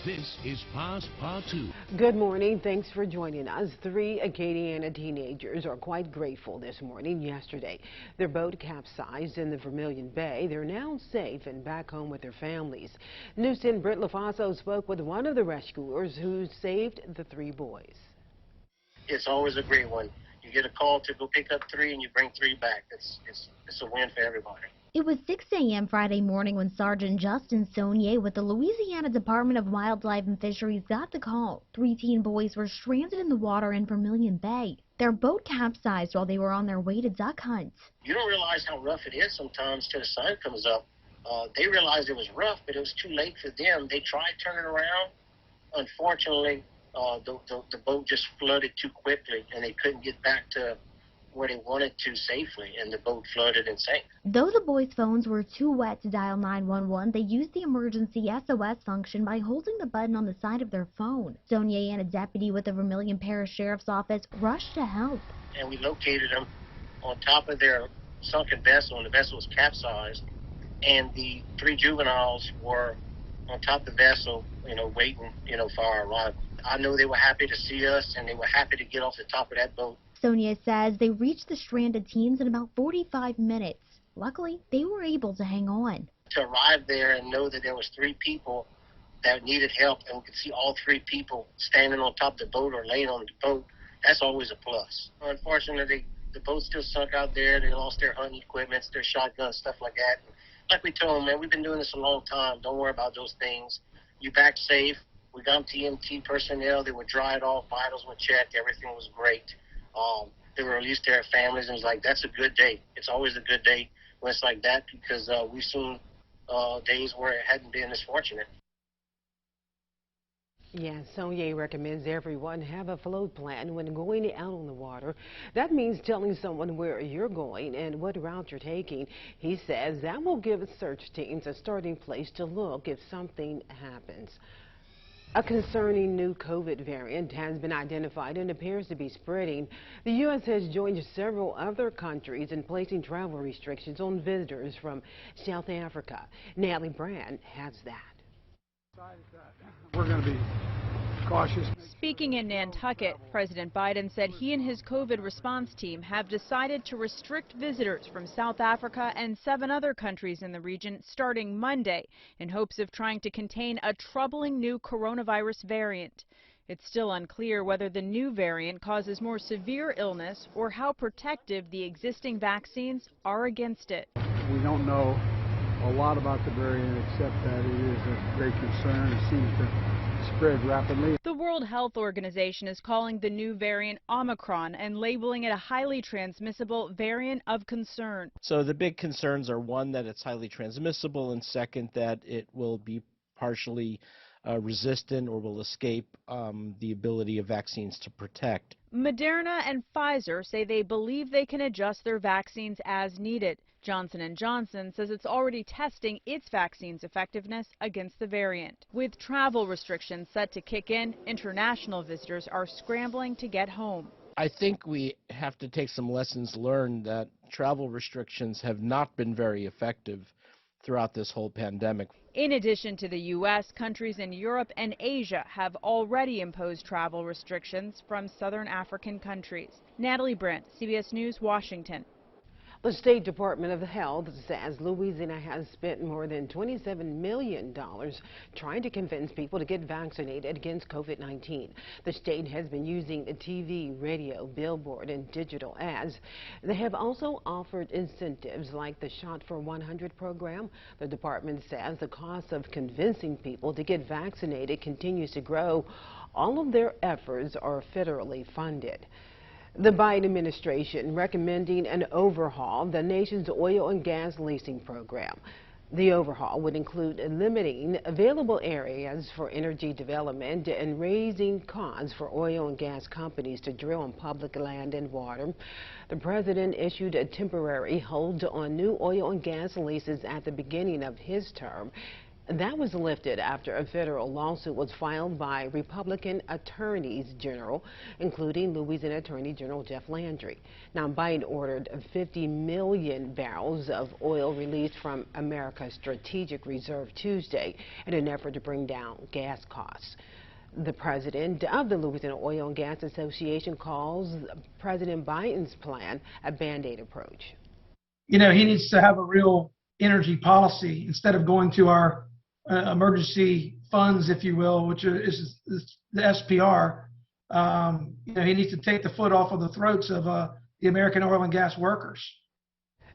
This is Past Part 2. Good morning. Thanks for joining us. 3 Acadiana teenagers are quite grateful this morning. Yesterday, their boat capsized in the Vermilion Bay. They're now safe and back home with their families. News 10 Britt LaFaso spoke with one of the rescuers who saved the 3 boys. It's always a great one. You get a call to go pick up 3 and you bring 3 back. It's a win for everybody. It was 6 a.m. Friday morning when Sergeant Justin Saunier with the Louisiana Department of Wildlife and Fisheries got the call. 3 teen boys were stranded in the water in Vermilion Bay. Their boat capsized while they were on their way to duck hunt. You don't realize how rough it is sometimes till the sun comes up. They realized it was rough, but it was too late for them. They tried turning around. Unfortunately, the boat just flooded too quickly, and they couldn't get back to where they wanted to safely, and the boat flooded and sank. Though the boys' phones were too wet to dial 911, they used the emergency SOS function by holding the button on the side of their phone. Saunier and a deputy with the Vermilion Parish Sheriff's Office rushed to help. And we located them on top of their sunken vessel, and the vessel was capsized, and the 3 juveniles were on top of the vessel, waiting, for our arrival. I know they were happy to see us, and they were happy to get off the top of that boat. Saunier says they reached the stranded teens in about 45 minutes. Luckily, they were able to hang on. To arrive there and know that there was 3 people that needed help, and we could see all 3 people standing on top of the boat or laying on the boat, that's always a plus. Unfortunately, the boat still sunk out there. They lost their hunting equipment, their shotguns, stuff like that. Like we told them, man, we've been doing this a long time. Don't worry about those things. You back safe. We got TMT personnel. They were dried off. Vitals were checked. Everything was great. They were released to their families, and it's like, that's a good day. It's always a good day when it's like that, because we've seen days where it hadn't been as fortunate. Yeah, Saunier recommends everyone have a float plan when going out on the water. That means telling someone where you're going and what route you're taking. He says that will give search teams a starting place to look if something happens. A concerning new COVID variant has been identified and appears to be spreading. The U.S. has joined several other countries in placing travel restrictions on visitors from South Africa. Natalie Brand has that. We're going to be cautious. Speaking in Nantucket, President Biden said he and his COVID response team have decided to restrict visitors from South Africa and 7 other countries in the region starting Monday in hopes of trying to contain a troubling new coronavirus variant. It's still unclear whether the new variant causes more severe illness or how protective the existing vaccines are against it. We don't know a lot about the variant except that it is a great concern. It seems to spread rapidly. The World Health Organization is calling the new variant Omicron and labeling it a highly transmissible variant of concern. So the big concerns are, one, that it's highly transmissible, and second, that it will be partially resistant or will escape the ability of vaccines to protect. Moderna and Pfizer say they believe they can adjust their vaccines as needed. Johnson & Johnson says it's already testing its vaccine's effectiveness against the variant. With travel restrictions set to kick in, international visitors are scrambling to get home. I think we have to take some lessons learned that travel restrictions have not been very effective throughout this whole pandemic. In addition to the U.S., countries in Europe and Asia have already imposed travel restrictions from southern African countries. Natalie Brent, CBS News, Washington. The State Department of Health says Louisiana has spent more than $27 million trying to convince people to get vaccinated against COVID-19. The state has been using TV, radio, billboard, and digital ads. They have also offered incentives like the Shot for 100 program. The department says the cost of convincing people to get vaccinated continues to grow. All of their efforts are federally funded. The Biden administration recommending an overhaul of the nation's oil and gas leasing program. The overhaul would include limiting available areas for energy development and raising costs for oil and gas companies to drill on public land and water. The president issued a temporary hold on new oil and gas leases at the beginning of his term. That was lifted after a federal lawsuit was filed by Republican attorneys general, including Louisiana Attorney General Jeff Landry. Now, Biden ordered 50 million barrels of oil released from America's strategic reserve Tuesday in an effort to bring down gas costs. The president of the Louisiana Oil and Gas Association calls President Biden's plan a Band-Aid approach. You know, he needs to have a real energy policy instead of going to our emergency funds, if you will, which is the SPR. You know, he needs to take the foot off of the throats of the American oil and gas workers.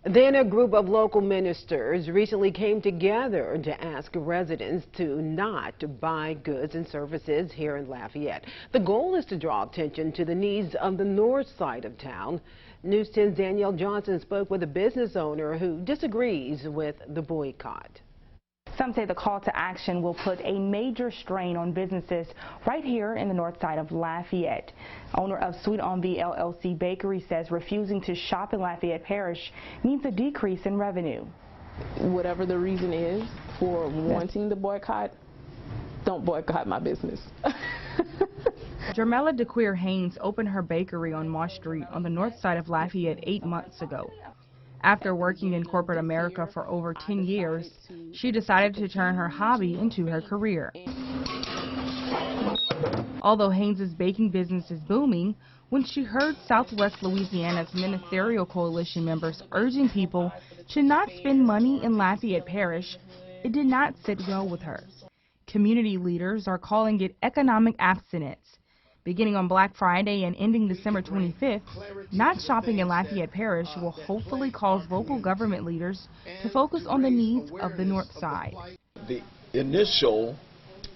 Then a group of local ministers recently came together to ask residents to not buy goods and services here in Lafayette. The goal is to draw attention to the needs of the north side of town. News 10's Danielle Johnson spoke with a business owner who disagrees with the boycott. Some say the call to action will put a major strain on businesses right here in the north side of Lafayette. Owner of Sweet on the LLC Bakery says refusing to shop in Lafayette Parish means a decrease in revenue. Whatever the reason is for wanting the boycott, don't boycott my business. Jermella DeQueer Haynes opened her bakery on Moss Street on the north side of Lafayette 8 months ago. After working in corporate America for over 10 years, she decided to turn her hobby into her career. Although Haynes' baking business is booming, when she heard Southwest Louisiana's Ministerial Coalition members urging people to not spend money in Lafayette Parish, it did not sit well with her. Community leaders are calling it economic abstinence. Beginning on Black Friday and ending December 25th, not shopping in Lafayette Parish will hopefully cause local government leaders to focus on the needs of the north side. The initial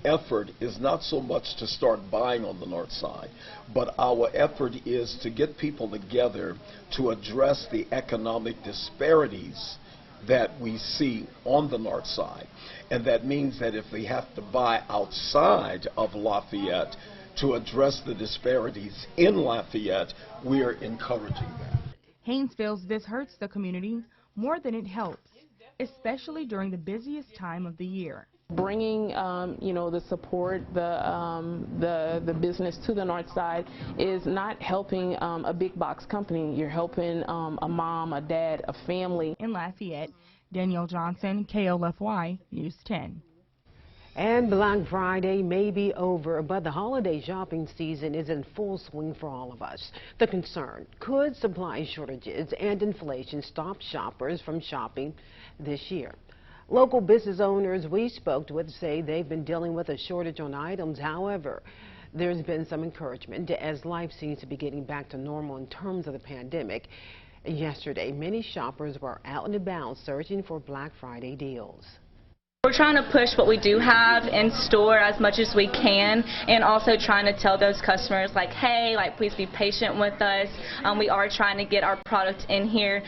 effort is not so much to start buying on the north side, but our effort is to get people together to address the economic disparities that we see on the north side. And that means that if they have to buy outside of Lafayette to address the disparities in Lafayette, we are encouraging that. Haynes feels this hurts the community more than it helps, especially during the busiest time of the year. Bringing, you know, the support, the business to the north side is not helping a big box company. You're helping a mom, a dad, a family. In Lafayette, Danielle Johnson, KLFY News 10. And Black Friday may be over, but the holiday shopping season is in full swing for all of us. The concern, could supply shortages and inflation stop shoppers from shopping this year? Local business owners we spoke with say they've been dealing with a shortage on items. However, there's been some encouragement as life seems to be getting back to normal in terms of the pandemic. Yesterday, many shoppers were out and about searching for Black Friday deals. We're trying to push what we do have in store as much as we can, and also trying to tell those customers, like, hey, like, please be patient with us. We are trying to get our product in here.